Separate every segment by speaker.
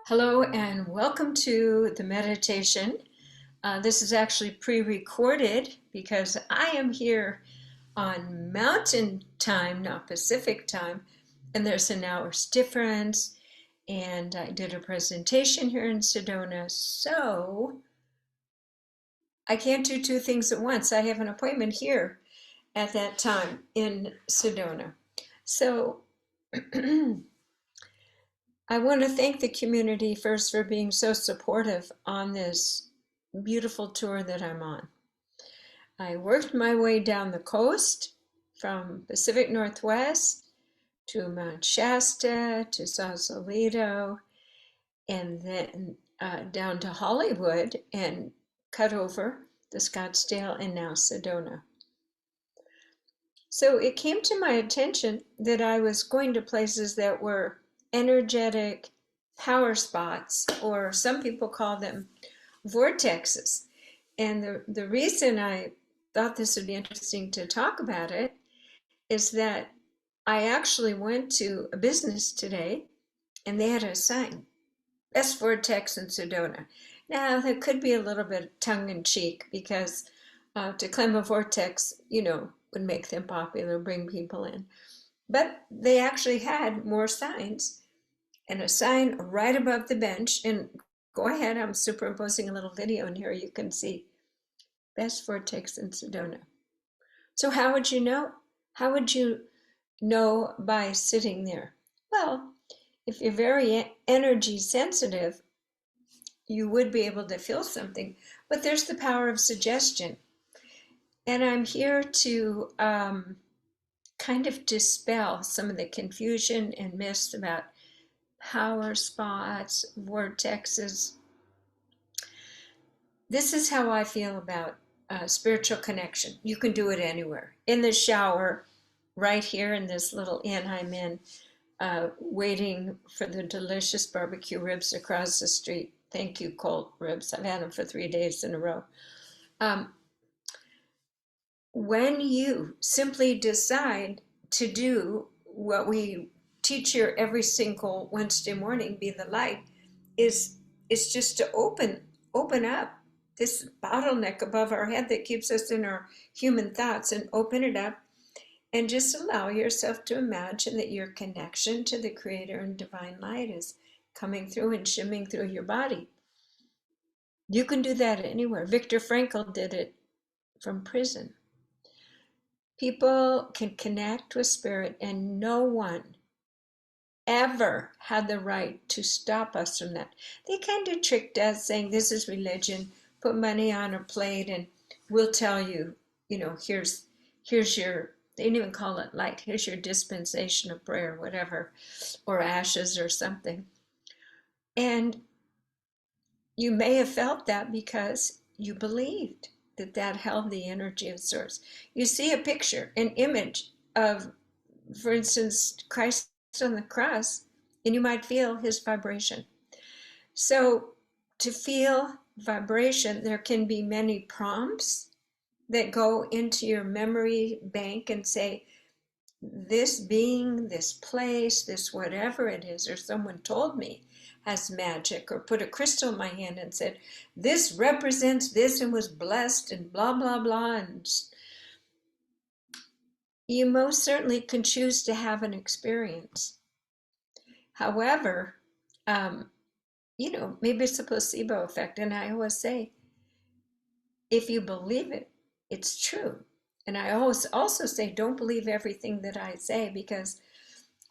Speaker 1: Hello and welcome to the meditation. This is actually pre-recorded because I am here on Mountain Time, not Pacific Time, and there's an hour's difference. And I did a presentation here in Sedona, so I can't do two things at once. I have an appointment here at that time in Sedona. So I want to thank the community first for being so supportive on this beautiful tour that I'm on. I worked my way down the coast from Pacific Northwest to Mount Shasta to Sausalito, and then down to Hollywood and cut over to Scottsdale and now Sedona. So it came to my attention that I was going to places that were energetic power spots, or some people call them vortexes. And the reason I thought this would be interesting to talk about it is that I actually went to a business today and they had a sign, best vortex in Sedona. Now, there could be a little bit tongue in cheek because to claim a vortex, would make them popular, bring people in. But they actually had more signs, and a sign right above the bench. And go ahead, I'm superimposing a little video in here. You can see best vortex in Sedona. So how would you know? How would you know by sitting there? Well, if you're very energy sensitive, you would be able to feel something, but there's the power of suggestion. And I'm here to kind of dispel some of the confusion and myths about power spots, vortexes. This is how I feel about spiritual connection. You can do it anywhere. In the shower, right here in this little inn I'm in, waiting for the delicious barbecue ribs across the street. Thank you, Colt Ribs. I've had them for 3 days in a row. When you simply decide to do what we teach here every single Wednesday morning, be the light, is just to open up this bottleneck above our head that keeps us in our human thoughts, and open it up and just allow yourself to imagine that your connection to the Creator and divine light is coming through and shimming through your body. You can do that anywhere. Viktor Frankl did it from prison. People can connect with spirit, and no one ever had the right to stop us from that. They kind of tricked us saying this is religion, put money on a plate and we'll tell you, here's your, they didn't even call it light, here's your dispensation of prayer, whatever, or ashes or something. And you may have felt that because you believed that held the energy of source. You see a picture, an image of, for instance, Christ on the cross, and you might feel his vibration. So to feel vibration, there can be many prompts that go into your memory bank and say, this being, this place, this whatever it is, or someone told me has magic, or put a crystal in my hand and said, this represents this and was blessed and blah, blah, blah. And you most certainly can choose to have an experience. However, maybe it's a placebo effect. And I always say, if you believe it, it's true. And I always also say, don't believe everything that I say, because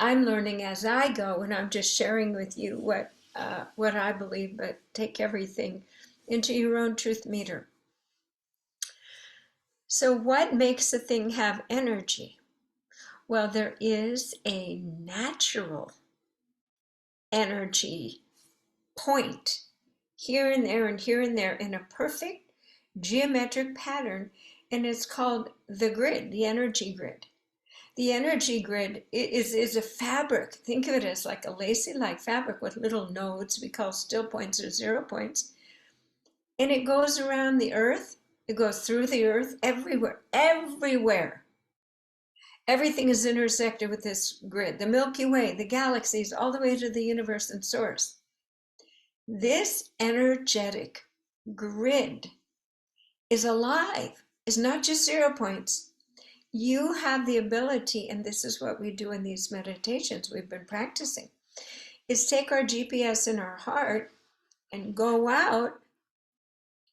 Speaker 1: I'm learning as I go, and I'm just sharing with you what I believe, but take everything into your own truth meter. So what makes a thing have energy? Well, there is a natural energy point here and there and here and there in a perfect geometric pattern, and it's called the grid, the energy grid. The energy grid is a fabric. Think of it as like a lacy-like fabric with little nodes we call still points or 0 points. And it goes around the earth. It goes through the earth everywhere, everywhere. Everything is intersected with this grid. The Milky Way, the galaxies, all the way to the universe and source. This energetic grid is alive, is not just 0 points. You have the ability, and this is what we do in these meditations we've been practicing, is take our GPS in our heart and go out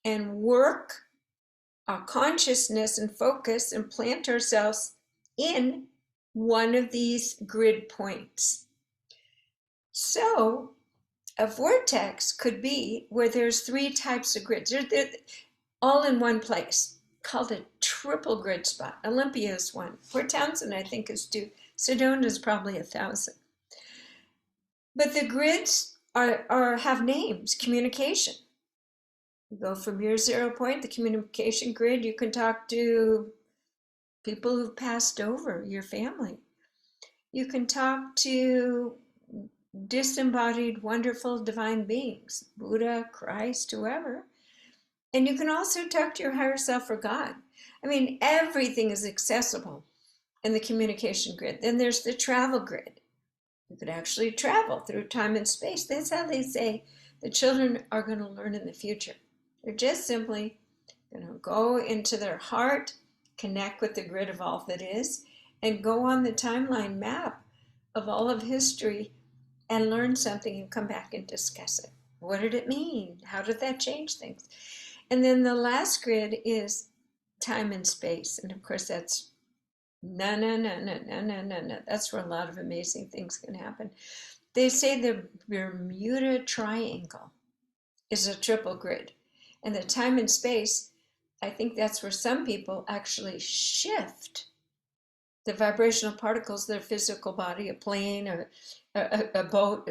Speaker 1: and work our consciousness and focus and plant ourselves in one of these grid points. So a vortex could be where there's 3 types of grids. They're all in one place, called a triple grid spot. Olympia is one. Port Townsend, I think, is 2. Sedona is probably 1,000. But the grids have names. Communication. You go from your 0 point, the communication grid, you can talk to people who've passed over, your family. You can talk to disembodied, wonderful, divine beings, Buddha, Christ, whoever. And you can also talk to your higher self or God. I mean, everything is accessible in the communication grid. Then there's the travel grid. You could actually travel through time and space. That's how they say the children are going to learn in the future. They're just simply going to go into their heart, connect with the grid of all that is, and go on the timeline map of all of history and learn something and come back and discuss it. What did it mean? How did that change things? And then the last grid is time and space. And of course, that's no. That's where a lot of amazing things can happen. They say the Bermuda Triangle is a triple grid. And the time and space, I think that's where some people actually shift the vibrational particles, their physical body, a plane, or a boat,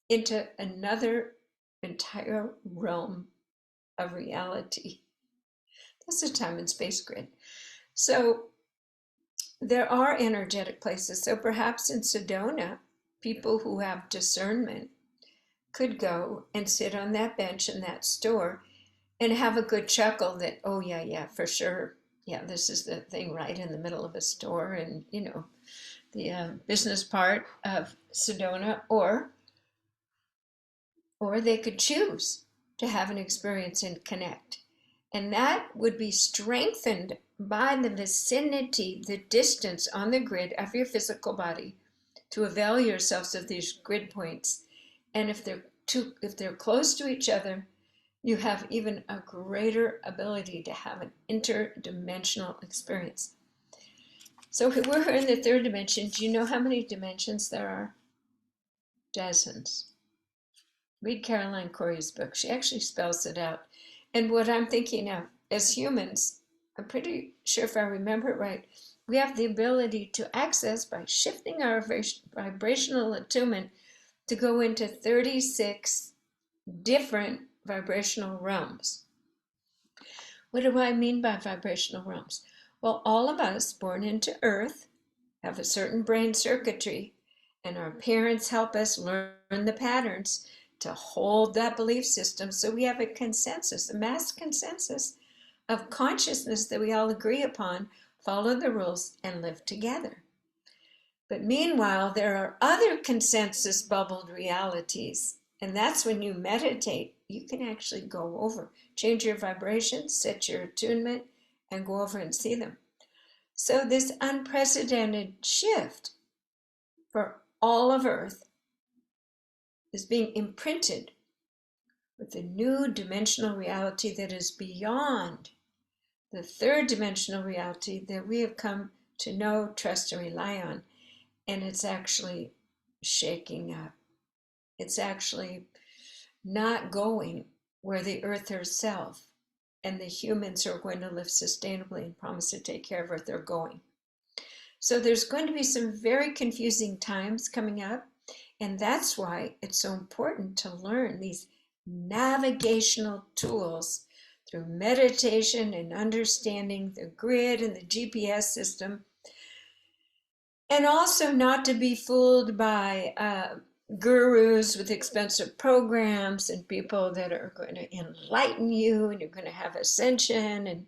Speaker 1: into another entire realm of reality. That's a time and space grid. So there are energetic places. So perhaps in Sedona, people who have discernment could go and sit on that bench in that store and have a good chuckle that, oh, yeah, for sure. Yeah, this is the thing right in the middle of a store and, the business part of Sedona. Or they could choose to have an experience and connect. And that would be strengthened by the vicinity, the distance on the grid of your physical body, to avail yourselves of these grid points. And if they're close to each other, you have even a greater ability to have an interdimensional experience. So we're in the 3rd dimension. Do you know how many dimensions there are? Dozens. Read Caroline Corey's book. She actually spells it out. And what I'm thinking of, as humans, I'm pretty sure if I remember it right, we have the ability to access, by shifting our vibrational attunement, to go into 36 different vibrational realms. What do I mean by vibrational realms? Well, all of us born into Earth have a certain brain circuitry, and our parents help us learn the patterns to hold that belief system. So we have a consensus, a mass consensus of consciousness that we all agree upon, follow the rules, and live together. But meanwhile, there are other consensus bubbled realities. And that's when you meditate, you can actually go over, change your vibration, set your attunement, and go over and see them. So this unprecedented shift for all of Earth is being imprinted with a new dimensional reality that is beyond the 3rd dimensional reality that we have come to know, trust, and rely on. And it's actually shaking up. It's actually not going where the Earth herself and the humans who are going to live sustainably and promise to take care of Earth are going. So there's going to be some very confusing times coming up. And that's why it's so important to learn these navigational tools through meditation and understanding the grid and the GPS system. And also not to be fooled by gurus with expensive programs and people that are going to enlighten you and you're going to have ascension. And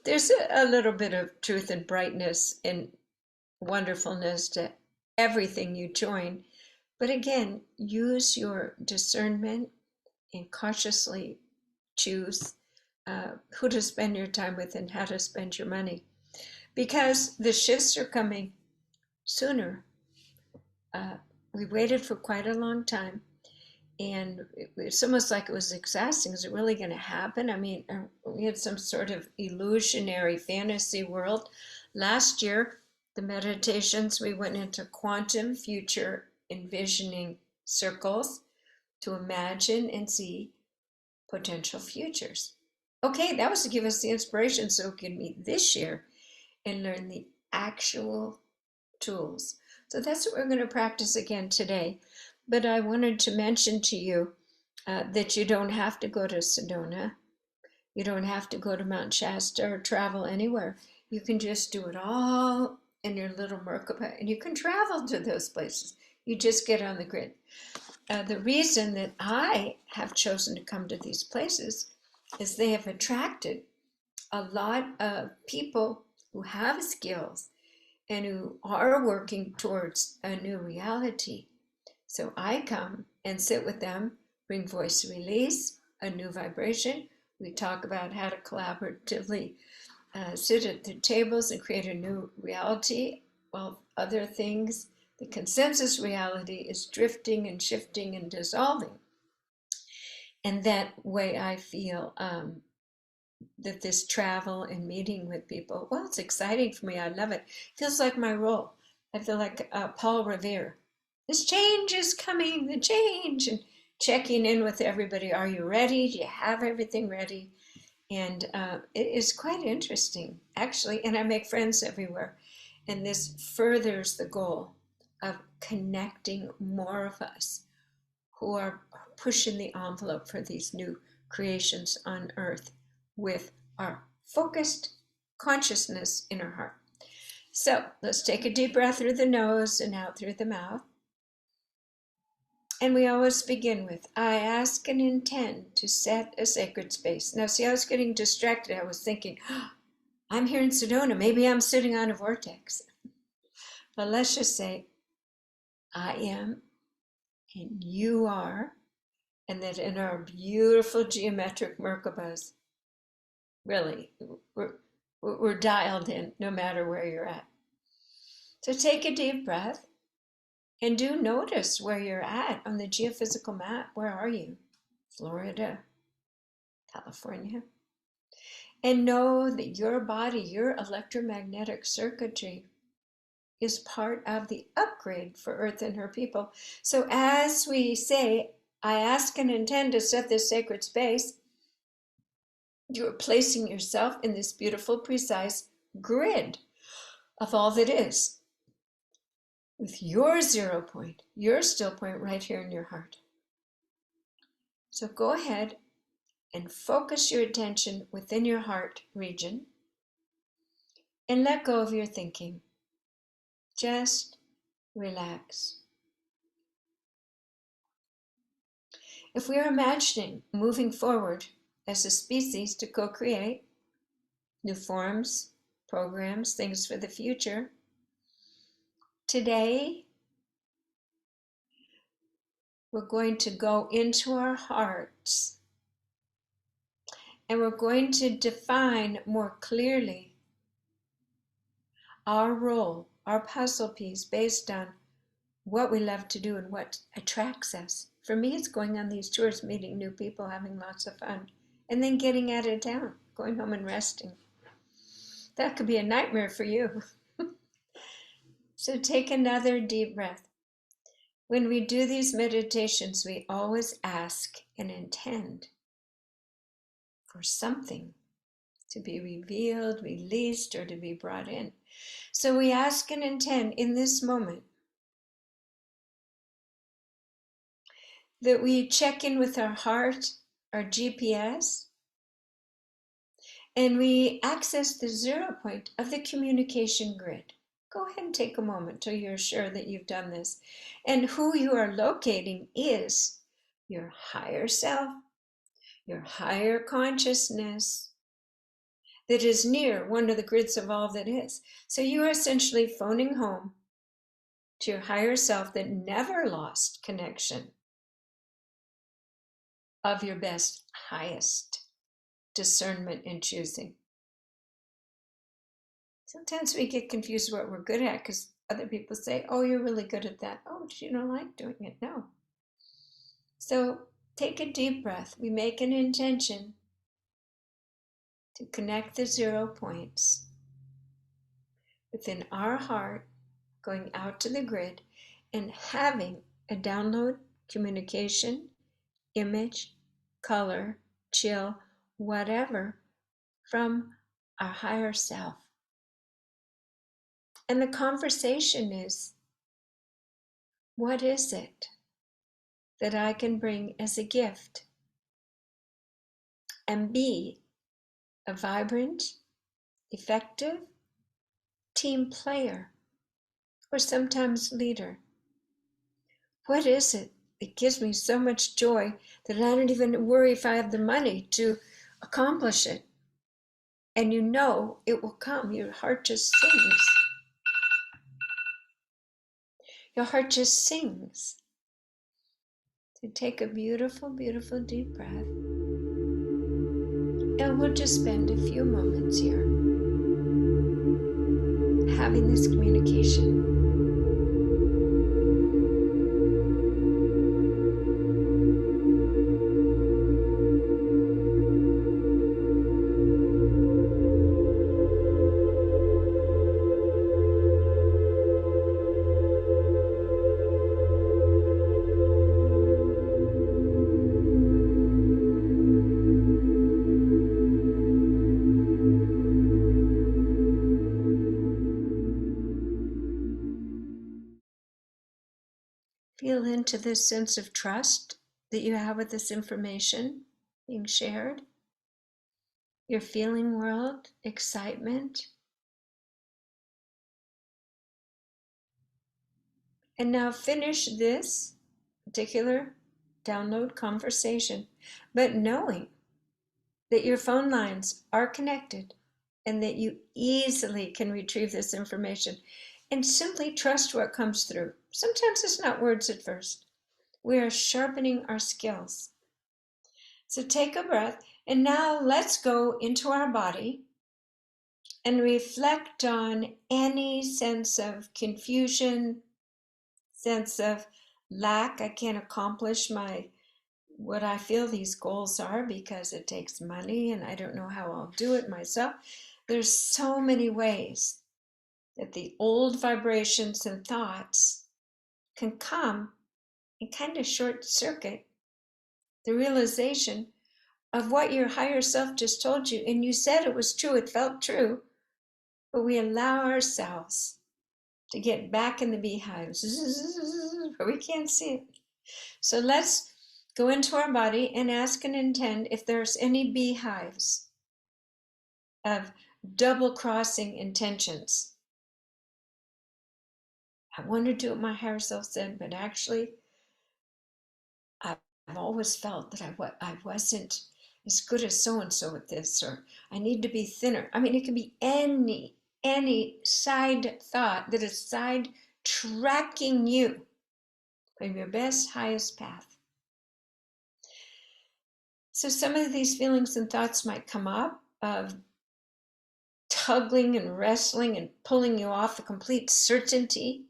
Speaker 1: there's a little bit of truth and brightness and wonderfulness to everything you join. But again, use your discernment and cautiously choose who to spend your time with and how to spend your money. Because the shifts are coming sooner. We waited for quite a long time, and it's almost like it was exhausting. Is it really going to happen? I mean, we had some sort of illusionary fantasy world. Last year, the meditations, we went into quantum future envisioning circles to imagine and see potential futures. Okay, that was to give us the inspiration so we can meet this year and learn the actual tools. So that's what we're going to practice again today. But I wanted to mention to you that you don't have to go to Sedona. You don't have to go to Mount Shasta or travel anywhere. You can just do it all in your little Merkaba, and you can travel to those places. You just get on the grid. The reason that I have chosen to come to these places is they have attracted a lot of people who have skills and who are working towards a new reality. So I come and sit with them, bring voice release, a new vibration. We talk about how to collaboratively sit at the tables and create a new reality, while other things, the consensus reality, is drifting and shifting and dissolving. And that way I feel that this travel and meeting with people, well, it's exciting for me. I love it. It feels like my role. I feel like Paul Revere. This change is coming, the change, and checking in with everybody. Are you ready? Do you have everything ready? And it is quite interesting, actually. And I make friends everywhere. And this furthers the goal of connecting more of us who are pushing the envelope for these new creations on earth with our focused consciousness in our heart. So let's take a deep breath through the nose and out through the mouth. And we always begin with, I ask and intend to set a sacred space. Now, see, I was getting distracted. I was thinking, oh, I'm here in Sedona. Maybe I'm sitting on a vortex. But let's just say, I am and you are, and that in our beautiful geometric Merkabas, really, we're dialed in no matter where you're at. So take a deep breath and do notice where you're at on the geophysical map. Where are you? Florida, California. And know that your body, your electromagnetic circuitry, is part of the upgrade for Earth and her people. So as we say, I ask and intend to set this sacred space, you are placing yourself in this beautiful, precise grid of all that is, with your 0 point, your still point right here in your heart. So go ahead and focus your attention within your heart region and let go of your thinking. Just relax. If we are imagining moving forward as a species to co-create new forms, programs, things for the future, today we're going to go into our hearts and we're going to define more clearly our role, our puzzle piece based on what we love to do and what attracts us. For me, it's going on these tours, meeting new people, having lots of fun, and then getting out of town, going home and resting. That could be a nightmare for you. So take another deep breath. When we do these meditations, we always ask and intend for something to be revealed, released, or to be brought in. So we ask and intend in this moment that we check in with our heart, our GPS, and we access the 0 point of the communication grid. Go ahead and take a moment till you're sure that you've done this. And who you are locating is your higher self, your higher consciousness that is near one of the grids of all that is. So you are essentially phoning home to your higher self that never lost connection of your best, highest discernment in choosing. Sometimes we get confused what we're good at because other people say, oh, you're really good at that. Oh, you don't like doing it. No. So take a deep breath. We make an intention to connect the 0 points within our heart, going out to the grid, and having a download, communication, image, color, chill, whatever, from our higher self. And the conversation is, what is it that I can bring as a gift and be a vibrant, effective team player, or sometimes leader? What is it that gives me so much joy that I don't even worry if I have the money to accomplish it? And you know it will come. Your heart just sings. Your heart just sings. So take a beautiful, beautiful deep breath. And we'll just spend a few moments here having this communication. Feel into this sense of trust that you have with this information being shared. Your feeling world, excitement. And now finish this particular download conversation, but knowing that your phone lines are connected and that you easily can retrieve this information and simply trust what comes through. Sometimes it's not words at first. We are sharpening our skills. So take a breath, and now let's go into our body and reflect on any sense of confusion, sense of lack. I can't accomplish what I feel these goals are because it takes money and I don't know how I'll do it myself. There's so many ways that the old vibrations and thoughts can come and kind of short circuit the realization of what your higher self just told you. And you said it was true, it felt true, but we allow ourselves to get back in the beehives where we can't see it. So let's go into our body and ask and intend if there's any beehives of double-crossing intentions. I wanted to do what my higher self said, but actually, I've always felt that I wasn't as good as so-and-so at this, or I need to be thinner. I mean, it can be any side thought that is side tracking you from your best, highest path. So some of these feelings and thoughts might come up of tugging and wrestling and pulling you off the complete certainty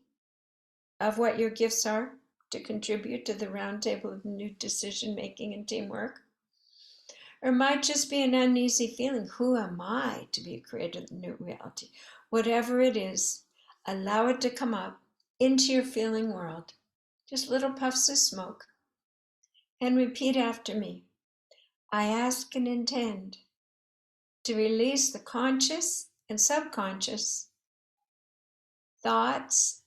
Speaker 1: of what your gifts are to contribute to the round table of new decision making and teamwork. Or it might just be an uneasy feeling. Who am I to be a creator of the new reality? Whatever it is, allow it to come up into your feeling world. Just little puffs of smoke. And repeat after me. I ask and intend to release the conscious and subconscious thoughts,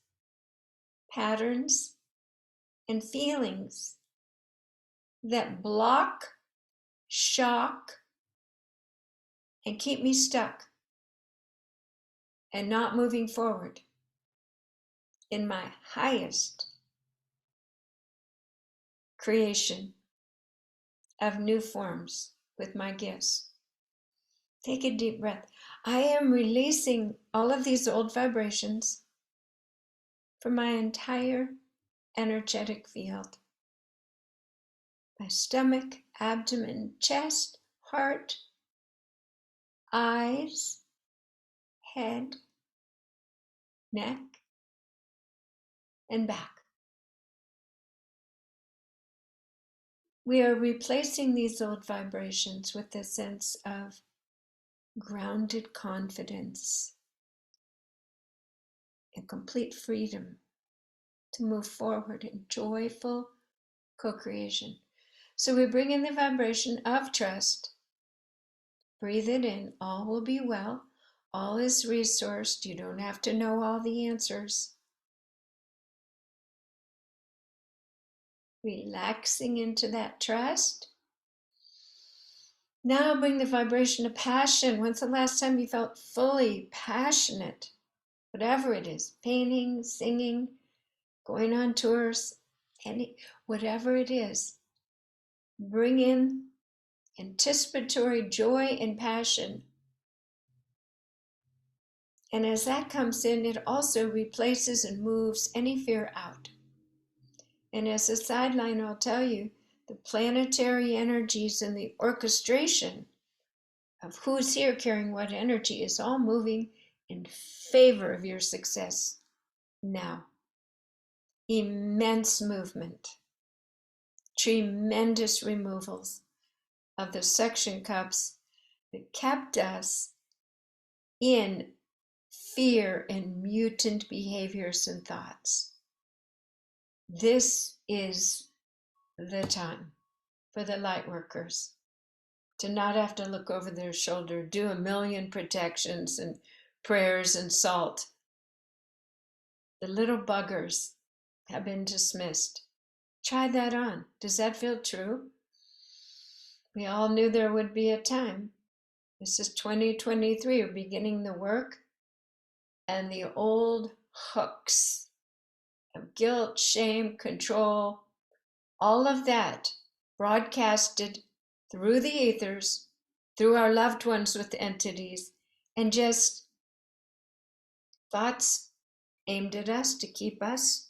Speaker 1: patterns, and feelings that block, shock, and keep me stuck and not moving forward in my highest creation of new forms with my gifts. Take a deep breath. I am releasing all of these old vibrations from my entire energetic field my stomach, abdomen, chest, heart, eyes, head, neck, and back. We are replacing these old vibrations with a sense of grounded confidence and complete freedom to move forward in joyful co-creation. So we bring in the vibration of trust. Breathe it in. All will be well. All is resourced. You don't have to know all the answers. Relaxing into that trust. Now bring the vibration of passion. When's the last time you felt fully passionate? Whatever it is, painting, singing, going on tours, whatever it is, bring in anticipatory joy and passion. And as that comes in, it also replaces and moves any fear out. And as a sideline, I'll tell you, the planetary energies and the orchestration of who's here carrying what energy is all moving in favor of your success now. Immense movement, tremendous removals of the suction cups that kept us in fear and mutant behaviors and thoughts. This is the time for the light workers to not have to look over their shoulder, do a million protections and prayers and salt. The little buggers have been dismissed. Try that on. Does that feel true? We all knew there would be a time. This is 2023. We're beginning the work, and the old hooks of guilt, shame, control, all of that broadcasted through the ethers, through our loved ones with entities, and just thoughts aimed at us to keep us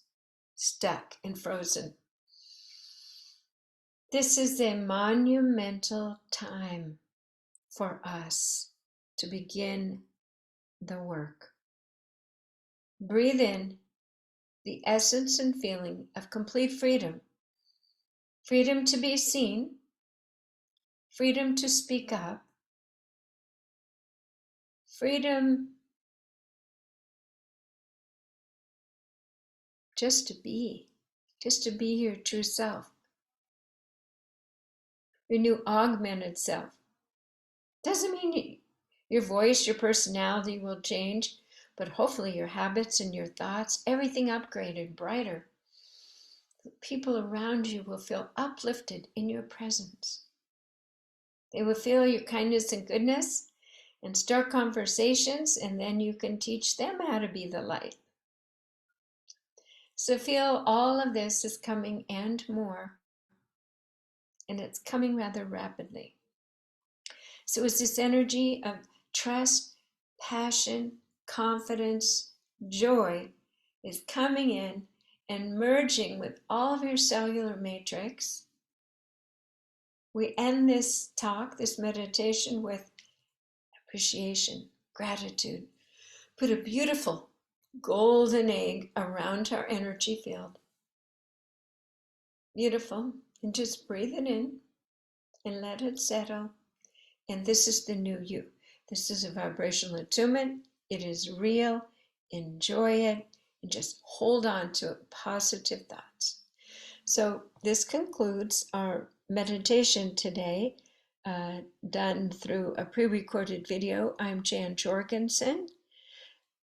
Speaker 1: stuck and frozen. This is a monumental time for us to begin the work. Breathe in the essence and feeling of complete freedom. Freedom to be seen, freedom to speak up, freedom just to be your true self, your new augmented self. Doesn't mean your voice, your personality will change, but hopefully your habits and your thoughts, everything upgraded, brighter. The people around you will feel uplifted in your presence. They will feel your kindness and goodness and start conversations, and then you can teach them how to be the light. So feel all of this is coming and more, and it's coming rather rapidly. So it's this energy of trust, passion, confidence, joy is coming in and merging with all of your cellular matrix. We end this talk, this meditation, with appreciation, gratitude. Put a beautiful golden egg around our energy field. Beautiful. And just breathe it in and let it settle. And this is the new you. This is a vibrational attunement. It is real. Enjoy it and just hold on to it. Positive thoughts. So this concludes our meditation today, done through a pre-recorded video. I'm Jan Jorgensen.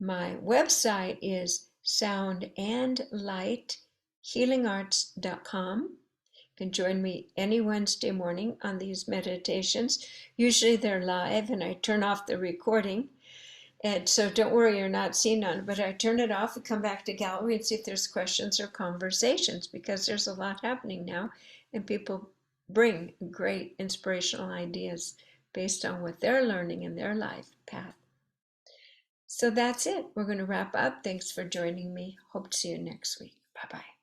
Speaker 1: My website is soundandlighthealingarts.com. You can join me any Wednesday morning on these meditations. Usually they're live and I turn off the recording. And so don't worry, you're not seen on it, but I turn it off and come back to gallery and see if there's questions or conversations, because there's a lot happening now and people bring great inspirational ideas based on what they're learning in their life path. So that's it. We're going to wrap up. Thanks for joining me. Hope to see you next week. Bye-bye.